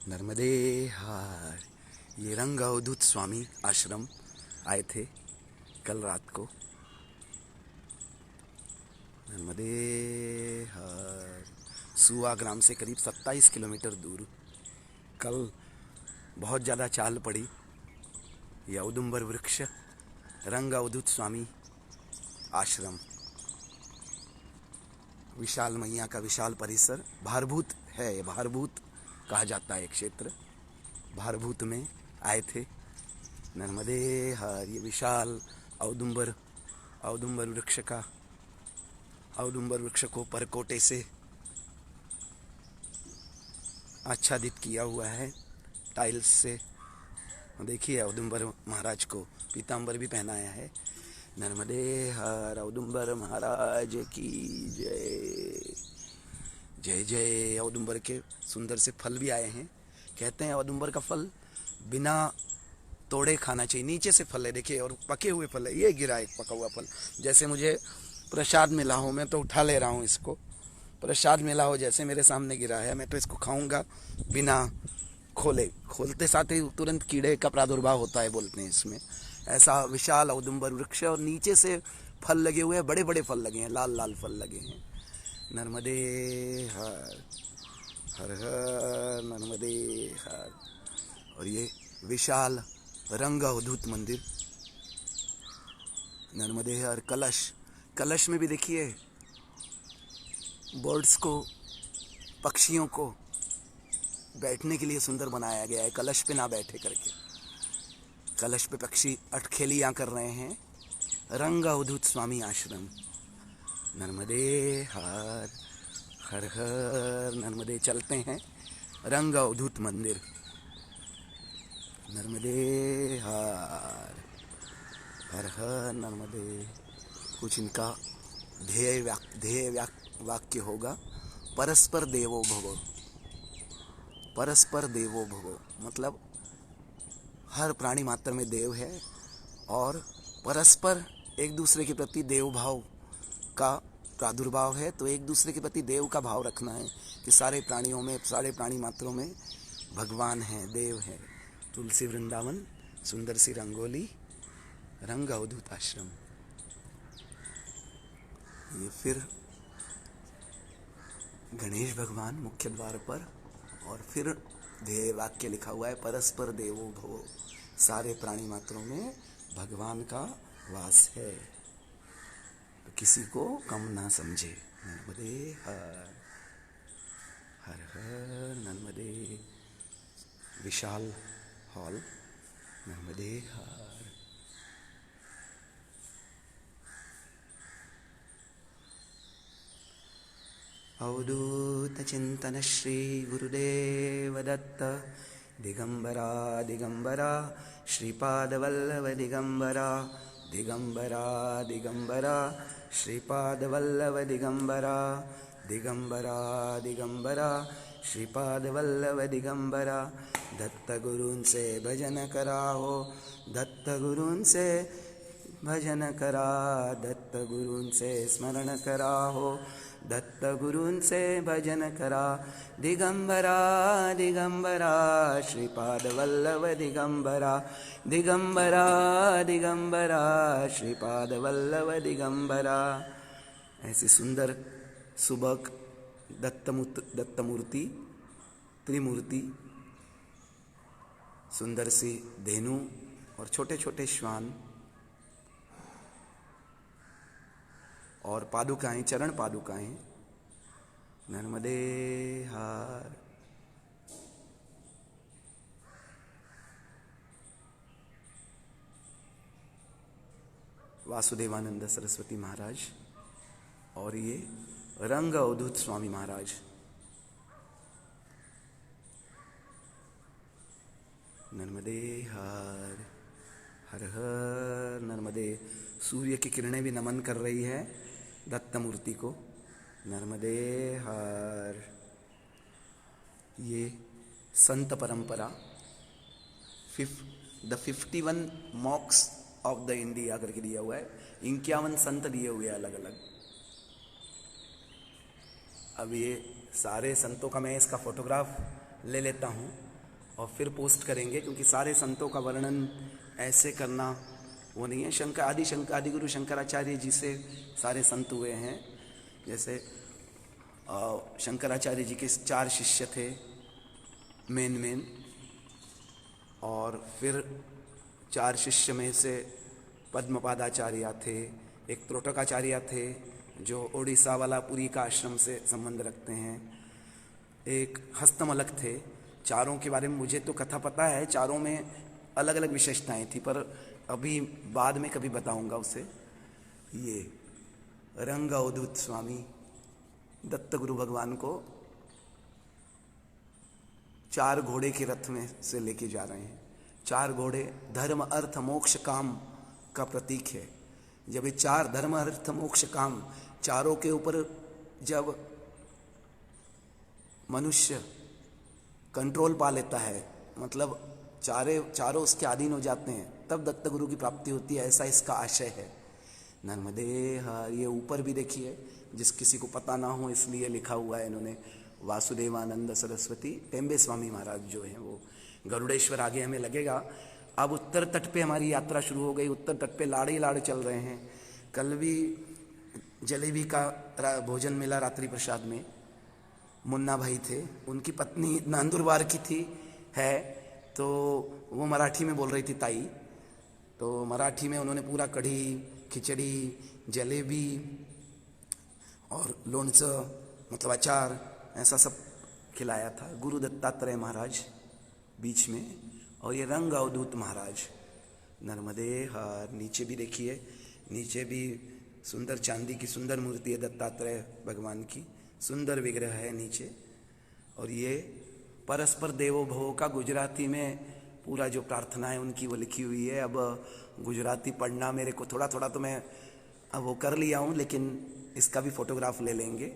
नर्मदे हार। ये रंग अवधूत स्वामी आश्रम आए थे कल रात को। नर्मदे हार। सुआ ग्राम से करीब 27 किलोमीटर दूर। कल बहुत ज़्यादा चाल पड़ी। ये औदुंबर वृक्ष रंग अवधूत स्वामी आश्रम, विशाल मैया का विशाल परिसर, भारभूत है। भारभूत कहा जाता है क्षेत्र। भारभूत में आए थे। नर्मदे हर। ये विशाल औदुंबर औदुंबर वृक्ष को परकोटे से आच्छादित किया हुआ है, टाइल्स से। देखिए औदुंबर महाराज को पीतांबर भी पहनाया है। नर्मदे हर। औदुंबर महाराज की जय। जय जय। औदुंबर के सुंदर से फल भी आए हैं। कहते हैं औदुंबर का फल बिना तोड़े खाना चाहिए। नीचे से फल है, देखिए, और पके हुए फल है। ये गिरा एक पका हुआ फल। जैसे मुझे प्रसाद मिला हो, मैं तो उठा ले रहा हूँ इसको। प्रसाद मिला हो जैसे मेरे सामने गिरा है, मैं तो इसको खाऊंगा बिना खोले। खोलते साथ ही तुरंत कीड़े का प्रादुर्भाव होता है बोलते हैं इसमें। ऐसा विशाल औदुंबर वृक्ष है और नीचे से फल लगे हुए हैं, बड़े बड़े फल लगे हैं, लाल लाल फल लगे हैं। नर्मदे हर। हर हर नर्मदे हर। और ये विशाल रंग अवधूत मंदिर नर्मदे हर। कलश में भी देखिए बर्ड्स को, पक्षियों को बैठने के लिए सुंदर बनाया गया है। कलश पे ना बैठे करके, कलश पे पक्षी अटखेलियां कर रहे हैं। रंग अवधूत स्वामी आश्रम। नर्मदे हर। हर हर नर्मदे। चलते हैं रंग अवधूत मंदिर। नर्मदे हर। हर हर नर्मदे। कुछ इनका ध्येय वाक्य होगा, परस्पर देवो भव। परस्पर देवो भव मतलब हर प्राणी मात्र में देव है और परस्पर एक दूसरे के प्रति देव भाव का प्रादुर्भाव है। तो एक दूसरे के प्रति देव का भाव रखना है कि सारे प्राणियों में, सारे प्राणी मात्रों में भगवान है, देव है। तुलसी वृंदावन, सुंदर सी रंगोली, रंग अवधूत आश्रम। ये फिर गणेश भगवान मुख्य द्वार पर, और फिर ध्येय वाक्य लिखा हुआ है, परस्पर देवो भव। सारे प्राणी मात्रों में भगवान का वास है, तो किसी को कम ना समझे। नर्मदे हर। हर हर नर्मदे। विशाल हॉल। नर्मदे हर। अवधूत चिंतन श्री गुरुदेव दत्त। दिगंबरा दिगंबरा श्रीपाद वल्लभ दिगंबरा। दिगंबरा दिगंबरा श्रीपाद वल्लभ दिगंबरा। दिगंबरा दिगंबरा श्रीपाद वल्लभ दिगंबरा। दत्त गुरुन से भजन कराहो, दत्त गुरुन से भजन करा। दत्त गुरुन से स्मरण कराहो, दत्त गुरुन से भजन करा। दिगंबरा दिगंबरा श्रीपाद वल्लभ दिगंबरा। दिगंबरा दिगंबरा श्रीपाद वल्लभ दिगंबरा। ऐसी सुंदर सुबक दत्तमूर्ति, त्रिमूर्ति, सुंदर सी धेनु और छोटे छोटे श्वान और पादुकाएं, चरण पादुकाएं। नर्मदे हार। वासुदेवानंद सरस्वती महाराज और ये रंग अवधूत स्वामी महाराज। नर्मदे हर। हर हर नर्मदे। सूर्य की किरणें भी नमन कर रही है दत्त मूर्ति को। नर्मदे हर। ये संत परंपरा, द 51 मॉक्स ऑफ द इंडिया करके दिया हुआ है। 51 संत दिए हुए हैं अलग अलग। अब ये सारे संतों का मैं इसका फोटोग्राफ ले लेता हूँ और फिर पोस्ट करेंगे, क्योंकि सारे संतों का वर्णन ऐसे करना वो नहीं है। आदि गुरु शंकराचार्य जी से सारे संत हुए हैं। जैसे शंकराचार्य जी के 4 शिष्य थे मेन, और फिर 4 शिष्य में से पद्मपादाचार्य थे, एक त्रोटकाचार्य थे जो उड़ीसा वाला पुरी का आश्रम से संबंध रखते हैं, एक हस्तमलक थे। चारों के बारे में मुझे तो कथा पता है, चारों में अलग अलग विशेषताएं थी, पर अभी बाद में कभी बताऊंगा उसे। ये रंग अवधूत स्वामी दत्त गुरु भगवान को 4 घोड़े के रथ में से लेके जा रहे हैं। 4 घोड़े धर्म अर्थ मोक्ष काम का प्रतीक है। जब ये 4 धर्म अर्थ मोक्ष काम चारों के ऊपर जब मनुष्य कंट्रोल पा लेता है, मतलब चारों उसके अधीन हो जाते हैं, तब दत्त गुरु की प्राप्ति होती है, ऐसा इसका आशय है। नर्मदे हर, ये ऊपर भी देखिए, जिस किसी को पता ना हो इसलिए लिखा हुआ है इन्होंने, वासुदेवानंद सरस्वती टेम्बे स्वामी महाराज जो हैं वो। गरुड़ेश्वर आगे हमें लगेगा। अब उत्तर तट पे हमारी यात्रा शुरू हो गई। उत्तर तट पे लाड़ ही लाड़ चल रहे हैं। कल भी जलेबी का भोजन मिला रात्रि प्रसाद में। मुन्ना भाई थे, उनकी पत्नी नंदुरबार की थी है, तो वो मराठी में बोल रही थी ताई, तो मराठी में उन्होंने पूरा कढ़ी खिचड़ी जलेबी और लोणचं मतलब अचार ऐसा सब खिलाया था। गुरु दत्तात्रेय महाराज बीच में, और ये रंग अवधूत महाराज नर्मदे हर। नीचे भी देखिए, नीचे भी सुंदर चांदी की सुंदर मूर्ति है दत्तात्रेय भगवान की, सुंदर विग्रह है नीचे। और ये परस्पर देवो भव का गुजराती में पूरा जो प्रार्थना है उनकी वो लिखी हुई है। अब गुजराती पढ़ना मेरे को थोड़ा थोड़ा तो मैं अब वो कर लिया हूँ, लेकिन इसका भी फोटोग्राफ ले लेंगे।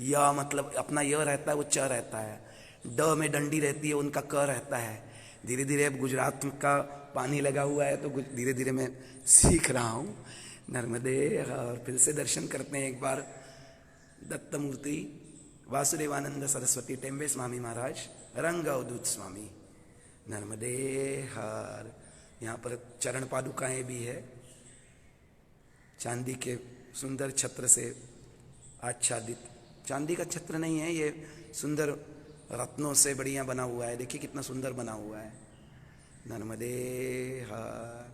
या मतलब अपना य रहता है, वो च रहता है, ड में डंडी रहती है, उनका क रहता है। धीरे धीरे अब गुजरात का पानी लगा हुआ है तो धीरे धीरे मैं सीख रहा हूँ। नर्मदे। और फिर से दर्शन करते हैं एक बार दत्त मूर्ति वासुदेवानंद सरस्वती टेम्बे स्वामी महाराज, रंग अवधूत स्वामी। नर्मदे हर। यहाँ पर चरण पादुकाएं भी है, चांदी के सुंदर छत्र से आच्छादित। चांदी का छत्र नहीं है ये, सुंदर रत्नों से बढ़िया बना हुआ है। देखिए कितना सुंदर बना हुआ है। नर्मदे हर।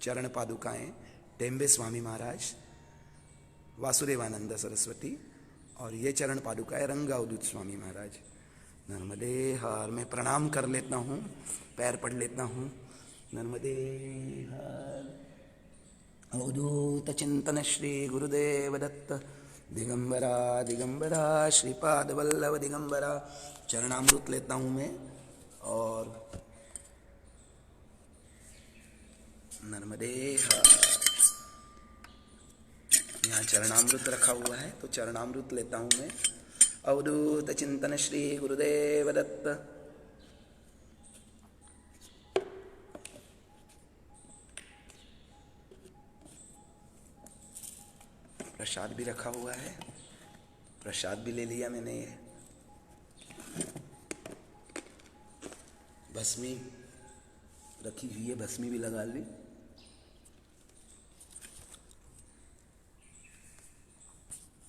चरण पादुकाएं टेम्बे स्वामी महाराज, वासुदेवानंद सरस्वती, और ये चरण पादुकाएं रंग अवधूत स्वामी महाराज। नर्मदे हर। मैं प्रणाम कर लेता हूँ, पैर पढ़ लेता हूँ। नर्मदे हर। अवधूत चिंतन श्री गुरुदेव दत्त दिगंबरा दिगंबरा श्रीपाद वल्लभ दिगंबरा। चरणामृत लेता हूँ मैं। और नर्मदे हर। यहाँ चरणामृत रखा हुआ है तो चरणामृत लेता हूँ मैं। अवधूत चिंतन श्री गुरुदेव दत्त। प्रसाद भी रखा हुआ है, प्रसाद भी ले लिया मैंने। ये भस्मी रखी हुई है, भस्मी भी लगा ली।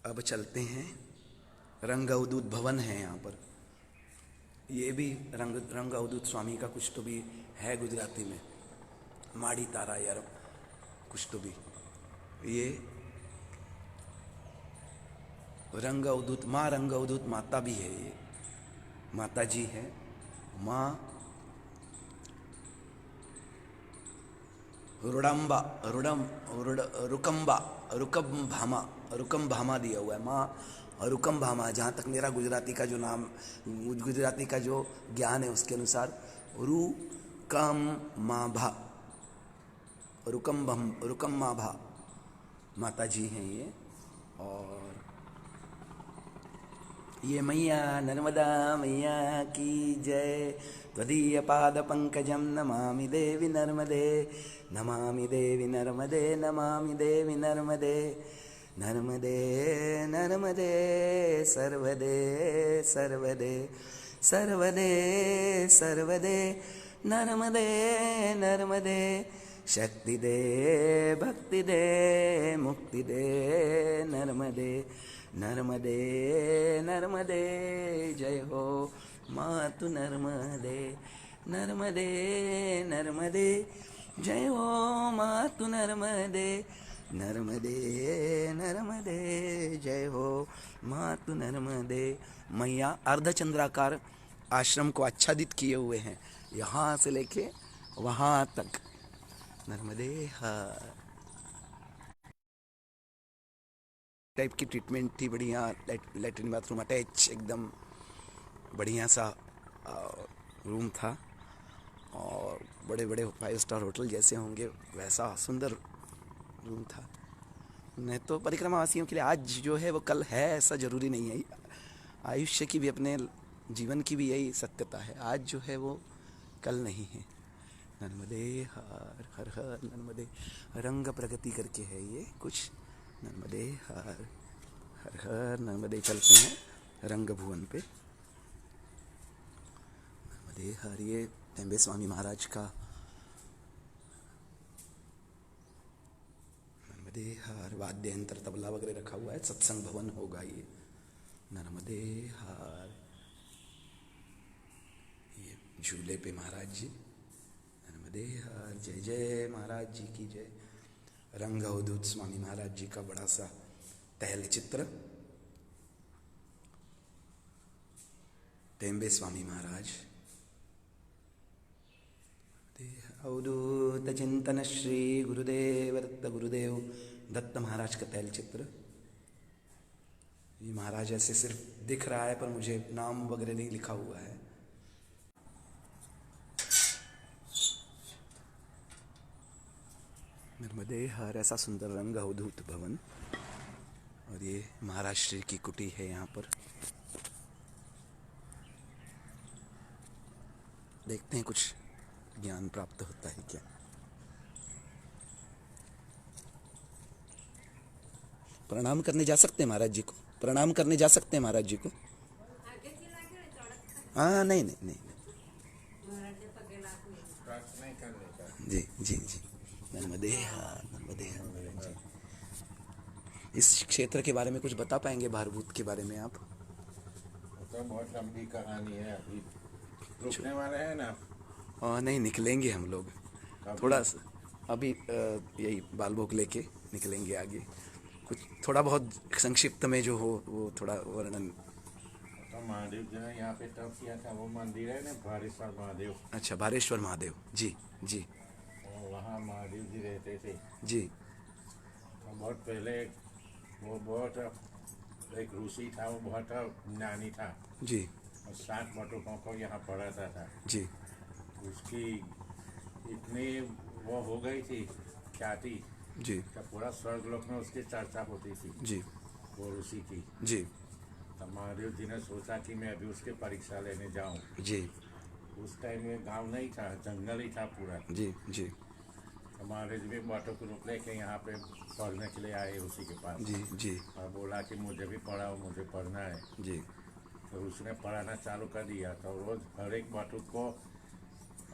अब चलते हैं, रंग अवधूत भवन है यहाँ पर। ये भी रंग अवधूत स्वामी का कुछ तो भी है गुजराती में, माड़ी तारा यार कुछ तो भी। ये रंग अवधूत माँ, रंग अवधूत माता भी है, ये माता जी है माँ रुडम्बा रुकम भामा दिया हुआ है। माँ रुकम भामा, जहाँ तक मेरा गुजराती का जो नाम, गुजराती का जो ज्ञान है उसके अनुसार रुकम माँ भा माता जी हैं ये। और ये मैया नर्मदा मैया की जय। त्वदीय पाद पंकजम नमामि देवी नर्मदे, नमामि देवी नर्मदे, नमामि देवी नर्मदे। नर्मदे नर्मदे सर्वदे सर्वदे सर्वदे सर्वदे नर्मदे नर्मदे शक्ति दे भक्ति दे मुक्ति दे नर्मदे नर्मदे नर्मदे जय हो मातु नर्मदे नर्मदे नर्मदे जय हो मातु नर्मदे नर्मदे नर्मदे जय हो मातु नर्मदे। मैया अर्धचंद्राकार आश्रम को आच्छादित किए हुए हैं, यहाँ से लेके वहाँ तक। नर्मदे हर टाइप की ट्रीटमेंट थी, बढ़िया लेटरिन बाथरूम अटैच, एकदम बढ़िया सा रूम था और बड़े बड़े 5 स्टार होटल जैसे होंगे वैसा सुंदर रूम था। नहीं तो परिक्रमा वासियों के लिए आज जो है वो कल है ऐसा ज़रूरी नहीं है। आयुष्य की भी, अपने जीवन की भी यही सत्यता है, आज जो है वो कल नहीं है। नर्मदे हर हर हर नर्मदे, रंग प्रगति करके है ये कुछ। नर्मदे हर हर हर नर्मदे। चलते हैं रंग भुवन पे। नर्मदे हर, ये टेम्बे स्वामी महाराज का नर्मदे हर वाद्य यंत्र तबला वगैरह रखा हुआ है, सत्संग भवन होगा ये। नर्मदे हर, ये झूले पे महाराज जी। नर्मदे हर, जय जय महाराज जी की जय। रंग अवधूत स्वामी महाराज जी का बड़ा सा तैल चित्र। टेम्बे स्वामी महाराज। अवधूत चिंतन श्री गुरुदेव दत्त गुरुदेव दत्त महाराज का तैल चित्र। ये महाराज ऐसे सिर्फ दिख रहा है पर मुझे नाम वगैरह नहीं लिखा हुआ है। नर्मदे हर, ऐसा सुंदर रंग अवधूत भवन। और ये महाराज श्री की कुटी है यहाँ पर। देखते हैं कुछ ज्ञान प्राप्त होता है क्या। प्रणाम करने जा सकते हैं महाराज जी को, प्रणाम करने जा सकते हैं महाराज जी को। हाँ नहीं नहीं नहीं, जी जी जी। नर्मदे हर नर्मदे हर। इस क्षेत्र के बारे में कुछ बता पाएंगे, भारभूत के बारे में आप? तो बहुत लंबी कहानी है, अभी रुकने वाले हैं ना। नहीं, निकलेंगे हम लोग थोड़ा सा अभी, यही बाल भोग लेके निकलेंगे आगे। कुछ थोड़ा बहुत संक्षिप्त में जो हो वो थोड़ा वर्णन। तो महादेव जो है यहाँ पे तब किया था, वो मंदिर है ना भारेश्वर महादेव। अच्छा, भारेश्वर महादेव, जी जी। तो वहाँ महादेव जी रहते थे जी। तो बहुत पहले वो बहुत एक ऋषि था, वो बहुत ज्ञानी था जी। और 7 बटुकों को यहाँ पढ़ाता था जी। उसकी इतनी वो हो गई थी ख्याति जी। कि पूरा स्वर्ग लोक में उसकी चर्चा होती थी जी। वो ऋषि की। जी। तो महादेव जी ने सोचा कि मैं अभी उसकी परीक्षा लेने जाऊं। जी। उस टाइम में गांव नहीं था, जंगल ही था पूरा। जी। जी। तो महादेव जी भी बाटों को रुक लेके यहाँ पे पढ़ने के लिए आए उसी के पास। जी। जी। और बोला कि मुझे भी पढ़ाओ, मुझे पढ़ना है। जी। तो उसने पढ़ाना चालू कर दिया। तो रोज हर एक बाटुक को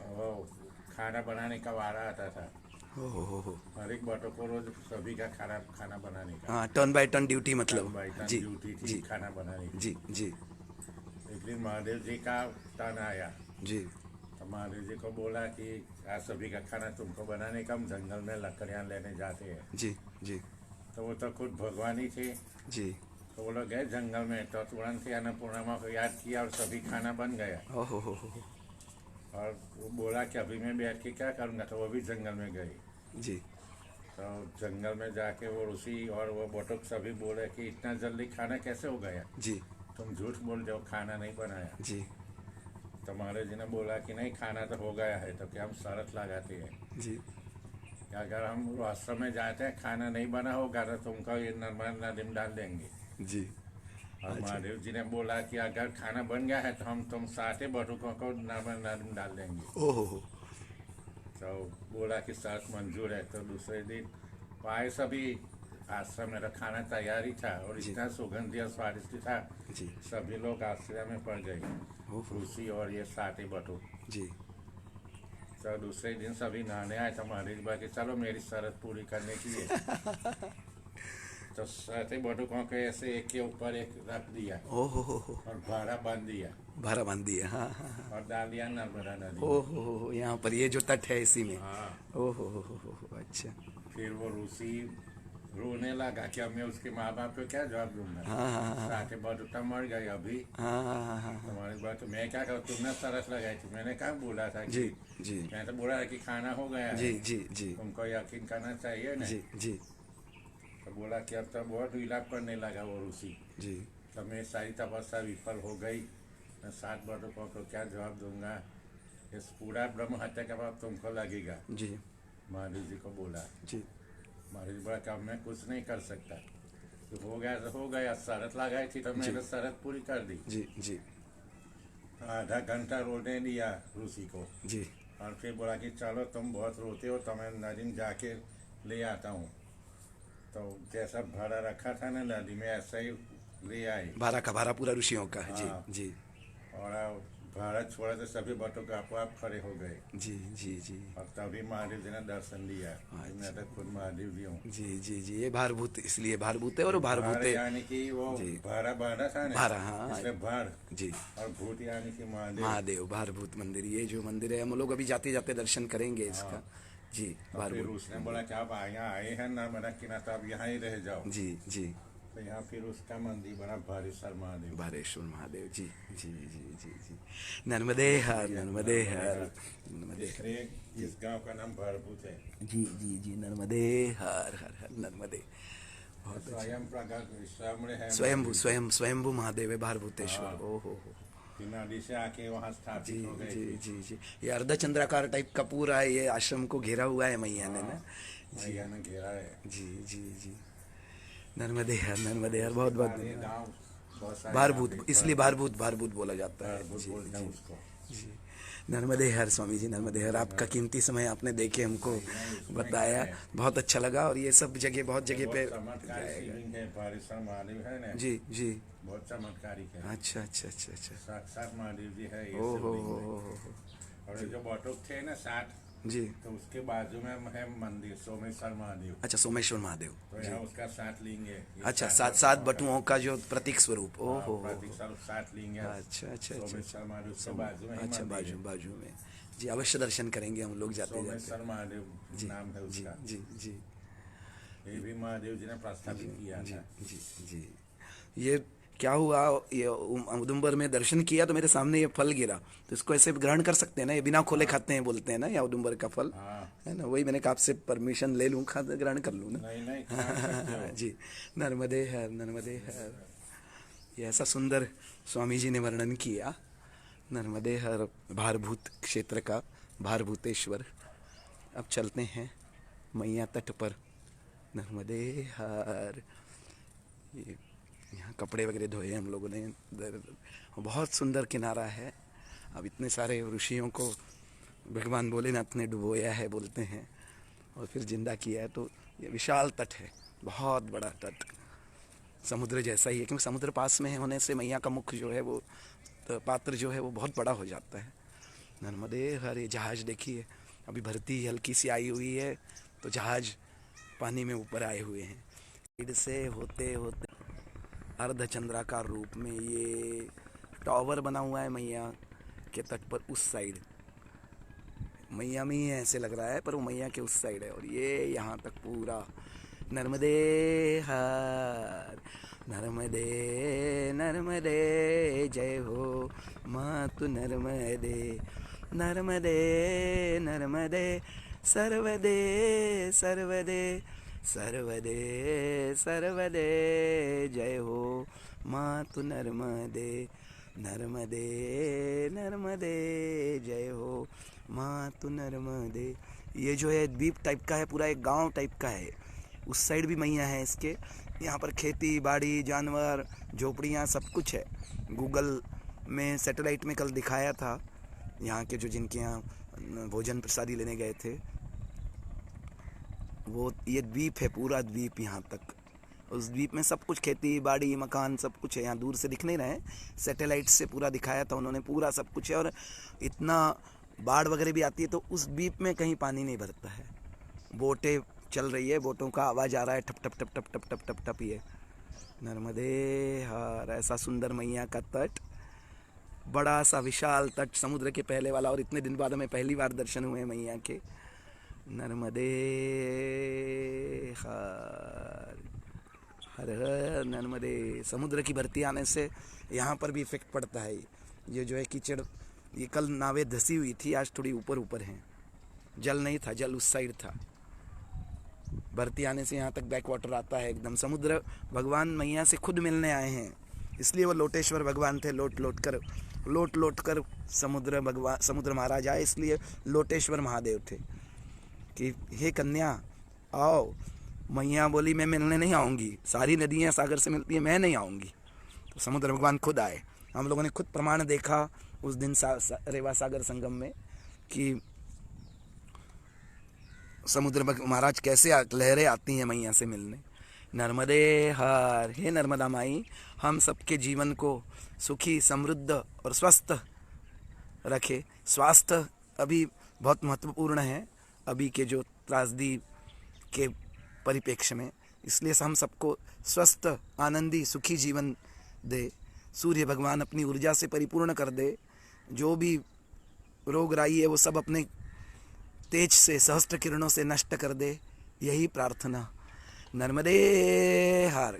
वो खाना बनाने का वारा आता था। हो। हर एक बाटों को रोज सभी का खाना बनाने का। हाँ, टर्न बाय टर्न ड्यूटी मतलब। टर्न बाय टर्न जी ड्यूटी थी जी खाना बनाने की। जी जी एक दिन महादेव जी का टर्न आया। जी। तो महादेव जी को बोला कि आज सभी का खाना तुमको बनाने का, हम जंगल में लकड़ियाँ लेने जाते हैं। जी जी तो वो तो खुद भगवान ही थे। जी। तो वो लोग गए जंगल में, तो तुरंत ही अन्नपूर्णा को याद किया और सभी खाना बन गया। हो। और वो बोला कि अभी मैं बैठ के क्या करूँगा, तो वो भी जंगल में गए। जी। तो जंगल में जाके वो ऋषि और वो बटुक सभी बोले कि इतना जल्दी खाना कैसे हो गया, जी। तुम झूठ बोल रहे हो, खाना नहीं बनाया। जी। तो महाराज जी ने बोला कि नहीं, खाना तो हो गया है। तो क्या हम शरत लगाते हैं जी। कि अगर हम आश्रम में जाते हैं खाना नहीं बना होगा तो तुमको ये नर्मदा नदी में डाल देंगे। जी। और अच्छा। महादेव जी ने बोला कि अगर खाना बन गया है तो हम तुम 7 बटुकों को नर्मदा नदी में डाल देंगे। ओहो। तो बोला कि शर्त मंजूर है। तो दूसरे दिन आए सभी आश्रम मेरा खाना तैयार ही था और जी। इतना सुगंधित और स्वादिष्ट था, जी। सभी लोग आश्चर्य में पड़ गए, ओहो। रूसी और ये साटे बटू। जी। तो दूसरे दिन सभी नहाने आए तो महाराज बा कि चलो मेरी शर्त पूरी करने की है। तो साटे बटू को ऐसे एक के ऊपर एक रख दिया ओहो हो। और भाड़ा बांध दिया भारा बांध दिया, हाँ हाँ हाँ। और डाल दिया नर्मदा नदी में। ओहो हो, यहाँ पर ये जो तट है इसी में। हाँ, ओहो हो, अच्छा। फिर वो रूसी रोने लगा कि अब मैं उसके माँ बाप को क्या जवाब दूंगा। हाँ हाँ हाँ साथे बटूटा मर गए अभी, हाँ हाँ हाँ हाँ। तुम्हारी बात मैं क्या करूँ, तुमने शर्त लगाई थी, मैंने कहा बोला था जी कि जी मैं तो बोला था कि खाना हो गया जी है, जी जी तुमको यकीन करना चाहिए ना। जी जी तो बोला कि अब तो बहुत विलाप करने लगा वो ऋषि। जी तो मैं सारी तपस्या विफल हो गई, मैं 7 बटुकों को क्या जवाब दूंगा, इस पूरा ब्रह्म हत्या का पाप तुमको लगेगा। जी महादेव जी को बोला, जी महादेव जी बोला कि अब मैं कुछ नहीं कर सकता, तो हो गया तो हो गया, शरत लगाई थी तो मैंने शरत पूरी कर दी। जी जी आधा घंटा रोने दिया ऋषि को जी और फिर बोला कि चलो तुम बहुत रोते हो तो मैं नदी में जाके ले आता हूँ। तो जैसा भाड़ा रखा था ना नदी में ऐसा ही ले आए। भारा का भारा पूरा ऋषियों का है। हाँ। जी जी और भाड़ा छोड़ा तो सभी बटुक आपो आप खड़े हो गए जी जी जी और तभी महादेव जी ने दर्शन दिया। मैं तो खुद महादेव जी हूँ। जी जी जी ये भारभूत, इसलिए भारभूत है। और भारभूत भार है यानी कि वो जी। भाड़ा बांधा था ना, भारा, हाँ। इसलिए भार, जी। और भूत यानी कि महादेव। महादेव भारभूत मंदिर, ये जो मंदिर है हम लोग अभी जाते जाते दर्शन करेंगे इसका। जी तो फिर भारभूत। उसने बोला कि आप यहाँ आए हैं नर्मदा किनारे तो आप यहाँ ही रह जाओ। जी जी तो यहाँ फिर उसका मंदिर बना भारेश्वर महादेव। भारेश्वर महादेव। जी जी जी जी जी नर्मदे हर, नर्मदे हर, नर्मदे हर। इसलिए इस गांव का नाम भारभूत है। जी जी जी नर्मदे हर हर हर नर्मदे। बहुत स्वयं प्रगट सामने है स्वयंभू, स्वयंभू महादेव है भारभूतेश्वर। हाँ। ओहो हो। कि नदी से आके वहाँ जी स्थापित हो गए जी थे। जी जी ये अर्धचंद्राकार टाइप का पूरा ये आश्रम को घेरा हुआ है मैया ने ना। मैया ने घेरा है। जी जी जी नर्मदे हर, नर्मदे हर। बहुत बहुत ये धन्यवाद। गांव बहुत सारे भारभूत, गांव इसलिए भारभूत भारभूत बोला जाता है। भारभूत जी बोलते जी हैं उसको। जी नर्मदे हर स्वामी जी, नर्मदे हर। आपका कीमती समय आपने देके हमको बताया, बहुत अच्छा लगा। और ये सब जगह, बहुत जगह पे बहुत चमत्कारी शिवलिंग है, भारेश्वर महादेव है ना, जी जी बहुत चमत्कारिक है। अच्छा अच्छा अच्छा अच्छा। साक्षात महादेव जी है ये ओ हो शिवलिंग में। हो। और ये जो बटुक थे ना 7, जी तो उसके बाजू में है मंदिर सोमेश्वर महादेव। अच्छा सोमेश्वर महादेव। तो यहाँ उसका 7 लिंग है। ये अच्छा 7 सात बटुओं का जो प्रतीक स्वरूप। ओ हो। प्रतीक 7 लिंग है। अच्छा अच्छा अच्छा सोमेश्वर महादेव उसके बाजू में ही अच्छा मंदिर बाजू है। बाजू में। जी अवश्य दर्शन करेंगे हम लोग जाते जाते। सोमेश्वर महादेव जी नाम है जी उसका। जी जी ये भी महादेव जी ने प्रस्तावित किया जी था। जी जी ये क्या हुआ, ये उदुम्बर में दर्शन किया तो मेरे सामने ये फल गिरा, तो इसको ऐसे ग्रहण कर सकते हैं ना, ये बिना खोले खाते हैं बोलते हैं ना, या उदुम्बर का फल हाँ। है ना। वही मैंने कहा आपसे परमिशन ले लूँ, खा ग्रहण कर लूँ ना। नहीं नहीं खा सकते हो। जी नर्मदे हर, नर्मदे हर। ये ऐसा सुंदर स्वामी जी ने वर्णन किया नर्मदे हर भारभूत क्षेत्र का, भारभूतेश्वर। अब चलते हैं मैया तट पर। नर्मदे हर। ये यहाँ कपड़े वगैरह धोए हम लोगों ने इधर, बहुत सुंदर किनारा है। अब इतने सारे ऋषियों को भगवान भोलेनाथ ने डुबोया है बोलते हैं और फिर जिंदा किया है। तो ये विशाल तट है, बहुत बड़ा तट, समुद्र जैसा ही है। क्योंकि समुद्र पास में होने से मैया का मुख जो है वो, तो पात्र जो है वो बहुत बड़ा हो जाता है। नर्मदे हर। ये जहाज़ देखिए, अभी भरती हल्की सी आई हुई है तो जहाज़ पानी में ऊपर आए हुए हैं। साइड से होते होते अर्धचंद्राकार रूप में ये टावर बना हुआ है मैया के तट पर। उस साइड मैया में ही ऐसे लग रहा है, पर वो मैया के उस साइड है। और ये यहाँ तक पूरा नर्मदे हर, नर्मदे नर्मदे जय हो मातु नर्मदे, नर्मदे नर्मदे सर्वदे सर्वदे, सर्वदे सर्वदे जय हो मातु नर्मदे, नर्मदे नर्मदे जय हो मातु नर्मदे। ये जो है द्वीप टाइप का है, पूरा एक गांव टाइप का है। उस साइड भी मैया है इसके। यहाँ पर खेती बाड़ी, जानवर, झोपड़ियाँ, सब कुछ है। गूगल में सैटेलाइट में कल दिखाया था यहाँ के जो जिनके यहाँ भोजन प्रसादी लेने गए थे, वो ये द्वीप है, पूरा द्वीप यहाँ तक उस द्वीप में सब कुछ खेती बाड़ी मकान सब कुछ है। यहाँ दूर से दिख नहीं रहे हैं, सैटेलाइट से पूरा दिखाया था उन्होंने, पूरा सब कुछ है। और इतना बाढ़ वगैरह भी आती है तो उस द्वीप में कहीं पानी नहीं भरता है। बोटें चल रही है, बोटों का आवाज़ आ रहा है, ठप ठप ठप ठप ठप ठप ठप ठप। ये नर्मदे हर, ऐसा सुंदर मैया का तट, बड़ा सा विशाल तट, समुद्र के पहले वाला। और इतने दिन बाद हमें पहली बार दर्शन हुए मैया के। नर्मदे हर, हर हर नर्मदे। समुद्र की भरती आने से यहाँ पर भी इफेक्ट पड़ता है। ये जो है कीचड़, ये कल नावें धसी हुई थी, आज थोड़ी ऊपर ऊपर हैं। जल नहीं था, जल उस साइड था। भरती आने से यहाँ तक बैक वाटर आता है एकदम। समुद्र भगवान मैया से खुद मिलने आए हैं, इसलिए वो लोटेश्वर भगवान थे। लोट लोट कर समुद्र भगवान, समुद्र महाराज आए, इसलिए लोटेश्वर महादेव थे कि हे कन्या आओ। मैया बोली मैं मिलने नहीं आऊँगी, सारी नदियाँ सागर से मिलती हैं, मैं नहीं आऊँगी। तो समुद्र भगवान खुद आए। हम लोगों ने खुद प्रमाण देखा उस दिन रेवा सागर संगम में कि समुद्र महाराज कैसे लहरें आती हैं मैया से मिलने। नर्मदे हर, हे नर्मदा माई, हम सबके जीवन को सुखी समृद्ध और स्वस्थ रखे। स्वास्थ्य अभी बहुत महत्वपूर्ण है, अभी के जो त्रासदी के परिप्रेक्ष्य में, इसलिए हम सबको स्वस्थ आनंदी सुखी जीवन दे। सूर्य भगवान अपनी ऊर्जा से परिपूर्ण कर दे। जो भी रोग राई है वो सब अपने तेज से, सहस्त्र किरणों से नष्ट कर दे, यही प्रार्थना। नर्मदे हर।